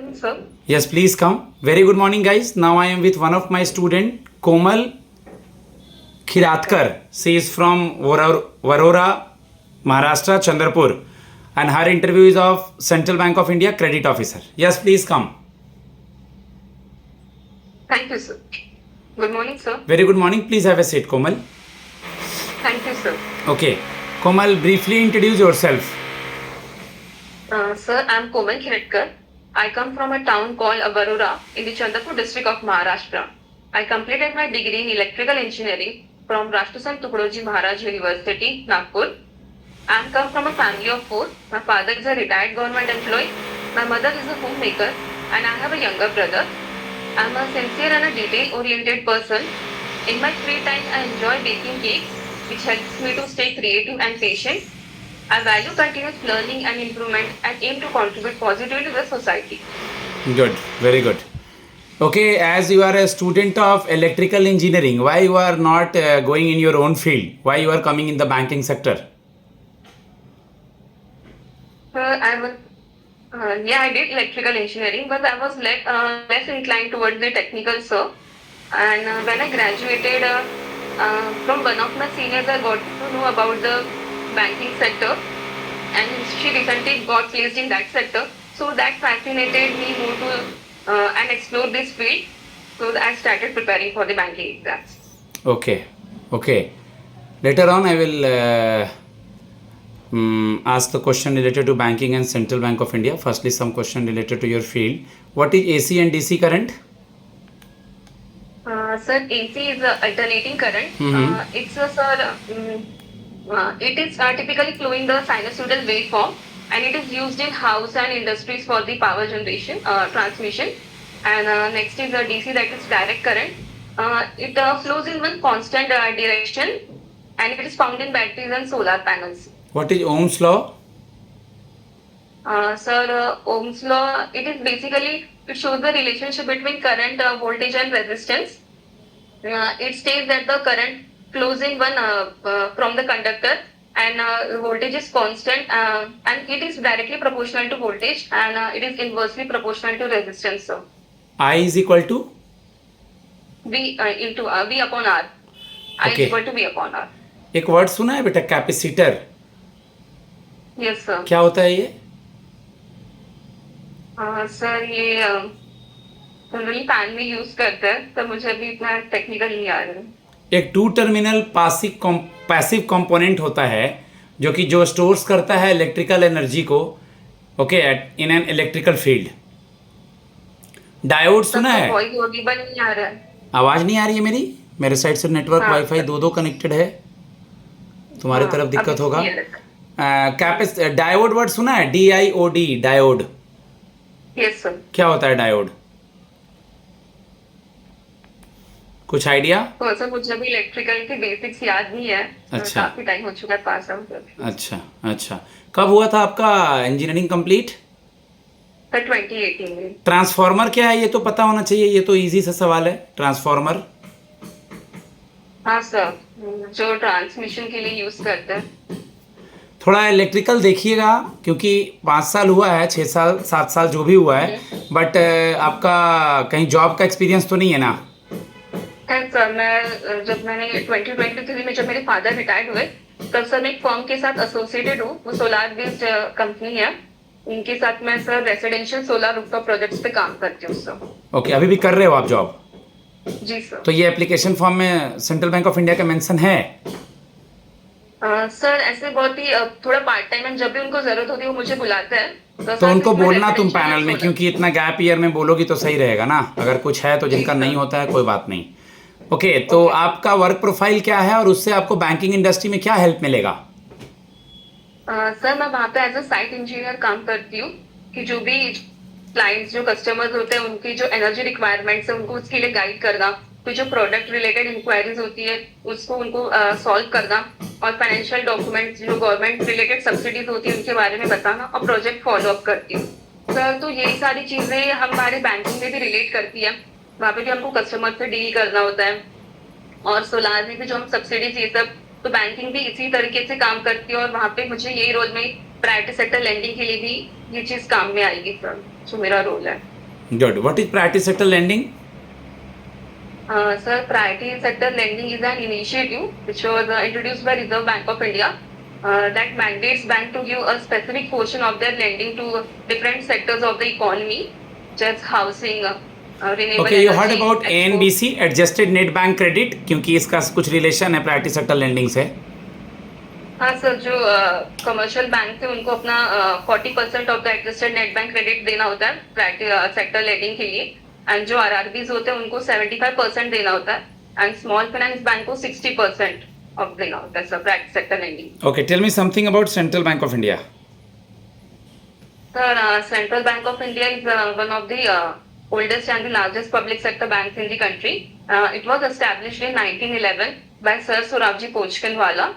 morning, sir. Yes, please come. Very good morning, guys. Now I am with one of my student, Komal Khiratkar. She is from Varora, Maharashtra, Chandrapur, and her interview is of Central Bank of India Credit Officer. Yes, please come. Thank you, sir. Good morning, sir. Very good morning. Please have a seat, Komal. Thank you, sir. Okay. Komal, briefly introduce yourself. Sir, I'm Komal Khiratkar. I come from a town called Varora in the Chandrapur district of Maharashtra. I completed my degree in electrical engineering from Rashtrasant Tukadoji Maharaj University, Nagpur. I come from a family of four. My father is a retired government employee. My mother is a homemaker, and I have a younger brother. I'm a sincere and a detail-oriented person. In my free time, I enjoy baking cakes, which helps me to stay creative and patient. I value continuous learning and improvement and aim to contribute positively to the society. Good. Very good. Okay, as you are a student of electrical engineering, why you are not going in your own field? Why you are coming in the banking sector? I did electrical engineering, but I was less inclined towards the technical, sir. And when I graduated from one of my seniors, I got to know about the banking sector, and she recently got placed in that sector. So that fascinated me more to and explore this field. So I started preparing for the banking exams. Okay. Okay. Later on, I will ask the question related to banking and Central Bank of India. Firstly, some question related to your field. What is AC and DC current? Sir, AC is alternating current. It's a it is typically flowing the sinusoidal waveform, and it is used in house and industries for the power generation, transmission. And next is the DC, that is direct current. It flows in one constant direction, and it is found in batteries and solar panels. What is Ohm's law? Sir, Ohm's law, it is basically, it shows the relationship between current, voltage and resistance. It states that the current flows in one from the conductor, and voltage is constant, and it is directly proportional to voltage, and it is inversely proportional to resistance. So I is equal to? V into V upon R. I is Okay. equal to V upon R. एक word सुना है बेटा, capacitor. Yes, sir. क्या होता है ये? Sir ये generally fan में यूज करते हैं, तो मुझे अभी इतना टेक्निकल नहीं आ रहा है. एक टू टर्मिनल पैसिव कंपोनेंट होता है जो कि जो स्टोर्स करता है इलेक्ट्रिकल एनर्जी को, okay, in an electrical field. Diode सुना है? वॉइस ऑडिबल नहीं आ रहा है. आवाज नहीं आ रही है मेरी? मेरे साइड से नेटवर्क वाईफाई दो कनेक्टेड है, तुम्हारी तरफ दिक्कत होगा. डायोड वर्ड सुना है? DIOD, diode. Yes sir. क्या होता है डायोड? कुछ आइडिया? तो सर मुझे अभी इलेक्ट्रिकल के बेसिक्स याद नहीं है. अच्छा. काफी टाइम हो चुका है पास आउट करके. अच्छा अच्छा. कब हुआ था आपका इंजीनियरिंग कंप्लीट? सर 2018 में. ट्रांसफार्मर क्या है ये तो पता होना चाहिए, ये तो इजी सा सवाल है. ट्रांसफार्मर हाँ सर, जो ट्रांसमिशन के लिए यूज करते हैं. थोड़ा इलेक्ट्रिकल देखिएगा, क्योंकि 5 साल हुआ है, 6 साल 7 साल जो भी हुआ है, बट आपका कहीं जॉब का एक्सपीरियंस तो नहीं है ना? सर मैंने 2023 में जब मेरे फादर रिटायर्ड हुए, तब सर मैं एक फर्म के साथ एसोसिएटेड हूँ. वो सोलार बेस्ड कंपनी है. उनके साथ मैं sir residential solar rooftop projects पे काम करती हूँ सर. ओके, अभी भी कर रहे हो आप जॉब? जी सर. तो ये एप्लीकेशन फॉर्म में सेंट्रल बैंक ऑफ इंडिया का मेंशन है? सर ऐसे बहुत ही थोड़ा पार्ट टाइम है, जब भी उनको जरूरत होती है वो मुझे बुलाते हैं. तो उनको बोलना तुम पैनल में, क्योंकि इतना गैप ईयर में बोलोगी तो सही रहेगा ना. अगर कुछ है तो, जिनका नहीं होता है कोई बात नहीं. ओके, तो आपका वर्क प्रोफाइल क्या है और उससे आपको बैंकिंग इंडस्ट्री में क्या हेल्प मिलेगा? सर मैं वहाँ पे एज अ साइट इंजीनियर काम करती हूँ, कि जो भी क्लाइंट्स, जो कस्टमर्स होते हैं, उनकी जो एनर्जी रिक्वायरमेंट्स है उनको उसके लिए गाइड करना, फिर जो प्रोडक्ट रिलेटेड इंक्वायरीज होती है उसको उनको सॉल्व करना, और फाइनेंशियल डॉक्यूमेंट्स, जो गवर्नमेंट रिलेटेड सब्सिडीज होती है उनके बारे में बताना, और प्रोजेक्ट फॉलो अप करती हूँ सर. तो यही सारी चीजें हमारे बैंकिंग में भी रिलेट करती है. वहाँ पे भी हमको कस्टमर से डील करना होता है, और सोलार में भी जो हम सब्सिडीज ये सब, तो बैंकिंग भी इसी तरीके से काम करती है. और वहाँ पे मुझे यही रोल में प्राइवेट सेक्टर लैंडिंग के लिए भी ये चीज काम में आएगी सर, जो मेरा रोल है. Good. What is priority sector lending? Sir, priority sector lending is an initiative which was introduced by Reserve Bank of India that mandates bank to give a specific portion of their lending to different sectors of the economy, such as housing, renewable Okay, you heard energy, about export. ANBC, Adjusted Net Bank Credit, क्योंकि इसका कुछ relation है priority sector lending से. हाँ sir, जो commercial bank थे उनको अपना 40% of the adjusted net bank credit देना होता है प्राइवेट सेक्टर लेंडिंग के लिए, एंड जो आरआरबीज होते हैं उनको 75% देना होता है, एंड स्मॉल फाइनेंस बैंक को 60% ऑफ देना होता है sir private sector lending. Okay, tell me something about Central Bank of India. Sir, Central Bank of India is one of the oldest and the largest public sector banks in the country. It was established in 1911 by Sir Surabji Pochkinwala,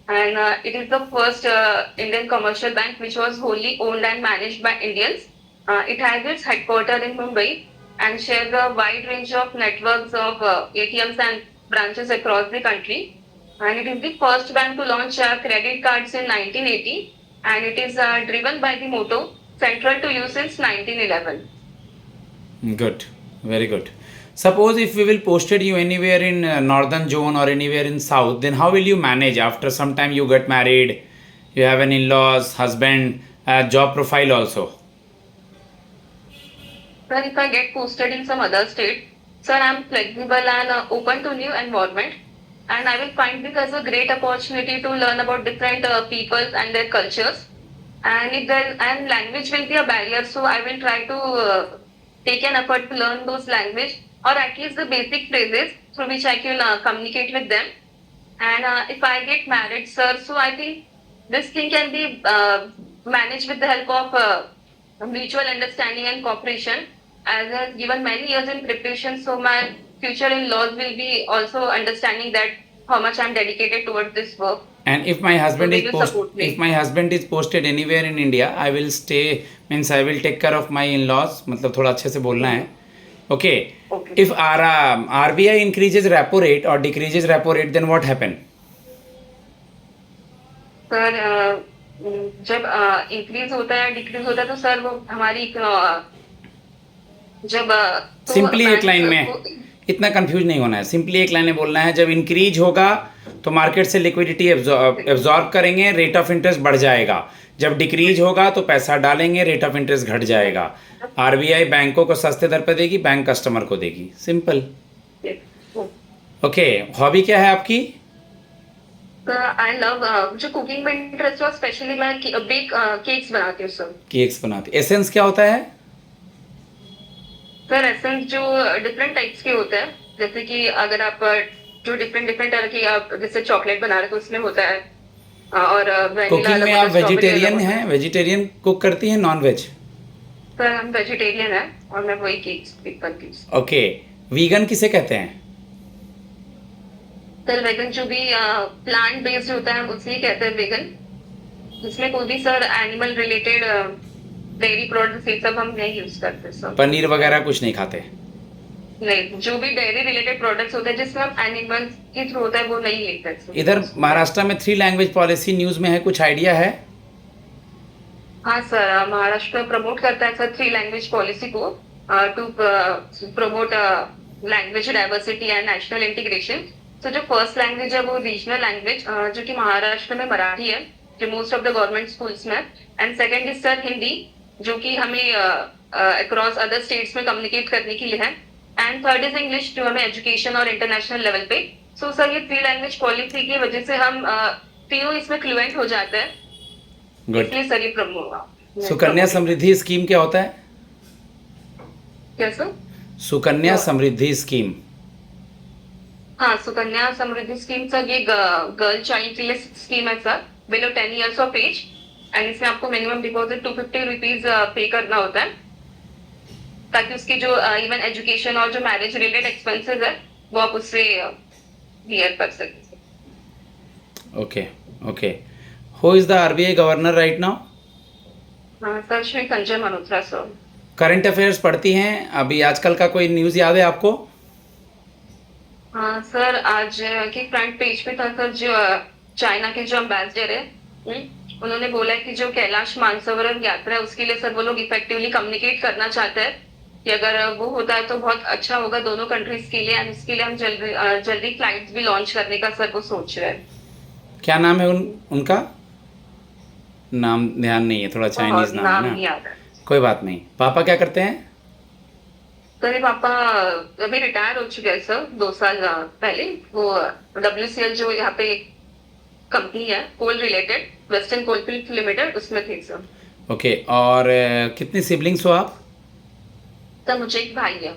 and it is the first Indian commercial bank which was wholly owned and managed by Indians. It has its headquarters in Mumbai and shares a wide range of networks of ATMs and branches across the country. And it is the first bank to launch credit cards in 1980, and it is driven by the motto "Central to you since 1911." Good, very good. Suppose if we will posted you anywhere in northern zone or anywhere in south, then how will you manage? After some time you get married, you have an in-laws, husband, job profile also. Sir, if I get posted in some other state, sir, I'm flexible and open to new environment, and I will find this as a great opportunity to learn about different peoples and their cultures. And if there and language will be a barrier, so I will try to take an effort to learn those language or at least the basic phrases through which I can communicate with them. And if I get married, sir, so I think this thing can be managed with the help of mutual understanding and cooperation. As I have given many years in preparation, so my future in-laws will be also understanding that how much I'm dedicated towards this work. And if my husband So is they will support me. if my husband is posted anywhere in India, I will stay, means I will take care of my in-laws. मतलब थोड़ा अच्छे से बोलना है. Okay. Okay. If RBI increases repo rate or decreases repo rate, then what happen? Sir जब increase होता है decrease होता है तो सर वो हमारी जब तो सिंपली एक लाइन में, को- इतना कंफ्यूज नहीं होना है. सिंपली एक लाइन में बोलना है. जब इंक्रीज होगा तो मार्केट से लिक्विडिटी एब्जॉर्ब करेंगे, रेट ऑफ इंटरेस्ट बढ़ जाएगा. जब डिक्रीज होगा तो पैसा डालेंगे, रेट ऑफ इंटरेस्ट घट जाएगा. आरबीआई बैंकों को सस्ते दर पर देगी, बैंक कस्टमर को देगी. सिंपल. ओके, हॉबी क्या है आपकी? आई लव जो कुकिंग में इंटरेस्ट हो, स्पेशली मैं बेक केक्स बनाती हूँ सर. केक्स बनाते. एसेंस क्या होता है? सर एसेंस जो डिफरेंट टाइप्स के होते हैं, जैसे कि अगर आप जो डिफरेंट तरह की आप जैसे चॉकलेट बना रहे हो तो उसमें होता है और vanilla कुकिंग अलग में होता है, आप strawberry वेजिटेरियन अलग होता है. हैं? वेजिटेरियन कुक करती हैं, नॉन वेज? सर हम वेजिटेरियन है और मैं वही केक्स बेक करती हूँ. ओके. वीगन किसे कहते हैं? सर वेगन जो भी प्लांट बेस्ड होता है उसे ही कहते हैं वेगन. इसमें कोई भी sir animal related dairy products ये सब हम नहीं यूज करते सर. पनीर वगैरह कुछ नहीं खाते? नहीं, जो भी डेयरी रिलेटेड प्रोडक्ट्स होते हैं जिसमें हम एनिमल्स के थ्रू होता है वो नहीं लेते हैं सर. इधर महाराष्ट्र में 3 लैंग्वेज पॉलिसी न्यूज़ में है, कुछ आइडिया है? हाँ सर, महाराष्ट्र प्रमोट करता है सर 3 लैंग्वेज पॉलिसी को to promote language diversity and national integration. तो जो फर्स्ट लैंग्वेज है वो रीजनल लैंग्वेज जो कि महाराष्ट्र में मराठी है जो most of the government schools में. And second is sir Hindi जो कि हमें अक्रॉस अदर स्टेट्स में कम्युनिकेट करने के लिए है. एंड थर्ड इज इंग्लिश जो हमें एजुकेशन और इंटरनेशनल लेवल पे. सो सर ये 3 लैंग्वेज पॉलिसी की वजह से हम तीनों इसमें फ्लुएंट हो जाते हैं. गुड. इसलिए सर ये प्रमोट. सुकन्या समृद्धि स्कीम क्या होता है? क्या सर? सुकन्या समृद्धि स्कीम. हाँ, सुकन्या समृद्धि स्कीम सर ये गर्ल चाइल्ड के लिए स्कीम है sir below 10 years of age. And इसमें आपको मिनिमम डिपॉजिट 250 रुपीज पे करना होता है ताकि उसकी जो इवन एजुकेशन और जो मैरिज रिलेटेड एक्सपेंसेस है वो आप उससे बियर कर सकते. Okay. Okay. Who is the RBI governor right now? हाँ sir, Shri Sanjay Malhotra sir. Current affairs पढ़ती हैं अभी? आजकल का कोई न्यूज़ याद है आपको? हाँ सर, आज के फ्रंट पेज पे था सर जो चाइना के जो एम्बेसडर है उन्होंने बोला है कि जो कैलाश मानसरोवर यात्रा है उसके लिए सर वो लोग इफेक्टिवली कम्युनिकेट करना चाहते हैं कि अगर वो होता है तो बहुत अच्छा होगा दोनों कंट्रीज के लिए, एंड इसके लिए हम जल्दी फ्लाइट्स भी लॉन्च करने का सर वो सोच रहे हैं। क्या नाम है उनका? नाम ध्यान नहीं है, थोड़ा बहुत चाइनीज़ नाम है नाम ना। नहीं याद है। कोई बात नहीं। पापा क्या करते हैं? तो मेरे पापा अभी रिटायर हो चुके हैं सर, 2 साल पहले। वो WCL जो यहाँ पे कंपनी है कोल रिलेटेड, वेस्टर्न कोलफील्ड लिमिटेड, उसमें थे सर। ओके, और कितने सिबलिंग्स हो आप? तब मुझे एक भाई है।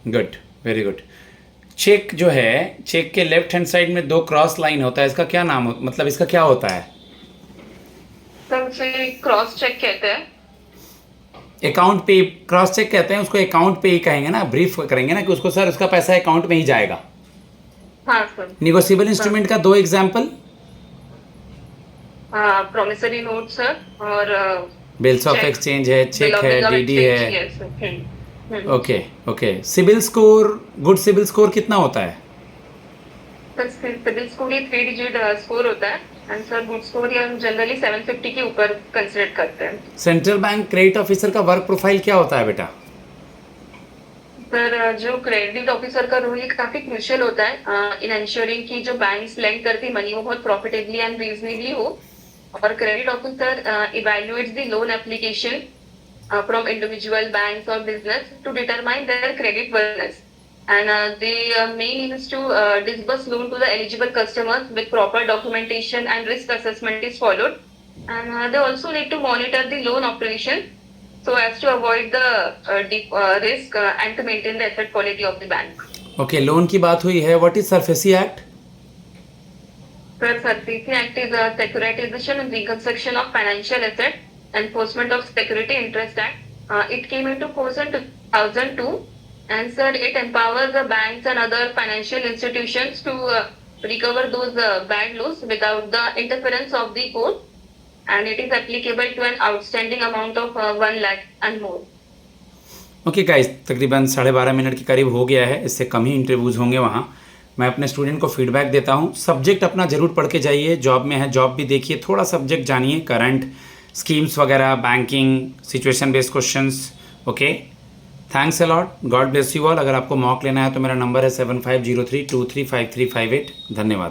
Good, very good. चेक जो है, चेक के लेफ्ट हैंड साइड में 2 क्रॉस लाइन होता है, इसका क्या नाम मतलब इसका क्या होता है? तब उसे क्रॉस चेक कहते हैं। अकाउंट पे क्रॉस चेक कहते हैं उसको, अकाउंट पे ही कहेंगे ना, ब्रीफ करेंगे ना कि उसको सर उसका पैसा अकाउंट में ही जाएगा। हाँ सर। निगोशिएबल इंस्ट्रूमेंट का 2 एग्जाम्पल। प्रोमिसरी नोट सर, और बिल्स ऑफ check, एक्सचेंज है, चेक है, बिल ऑफ डीडी एक्सचेंज, है। yes, sir। Okay okay. CIBIL score, good CIBIL score कितना होता है? सर सिबिल स्कोर ही 3 डिजिट स्कोर होता है, एंड सर गुड स्कोर ये हम जनरली 750 के ऊपर कंसिडर करते हैं। सेंट्रल बैंक क्रेडिट ऑफिसर का वर्क प्रोफाइल क्या होता है बेटा? सर जो क्रेडिट ऑफिसर का रोल ये काफी क्रूशियल होता है इन एंश्योरिंग कि जो बैंक्स लेंड करती मनी वो बहुत प्रॉफिटेबली एंड रीजनेबली हो। और credit officer evaluates the loan application from individual banks or business to determine their credit worthiness, and the main aim is to disburse loan to the eligible customers with proper documentation and risk assessment is followed, and they also need to monitor the loan operation so as to avoid the deep risk and to maintain the asset quality of the bank. Okay, loan की बात हुई है, what is SARFAESI act? Sir, SARFAESI Act is a securitization and reconstruction of financial asset, enforcement of security interest act. It came into force in 2002, and sir, it empowers the banks and other financial institutions to recover those bad loans without the interference of the court, and it is applicable to an outstanding amount of 1 lakh and more. Okay guys, तकरीबन 12.5 minute के करीब हो गया है, इससे कम ही interviews होंगे वहाँ। मैं अपने स्टूडेंट को फीडबैक देता हूँ। सब्जेक्ट अपना ज़रूर पढ़ के जाइए, जॉब में है जॉब भी देखिए, थोड़ा सब्जेक्ट जानिए, करंट स्कीम्स वगैरह, banking, situation based questions. Okay, thanks a lot, God bless you all. अगर आपको मॉक लेना है तो मेरा नंबर है 7503235358। धन्यवाद।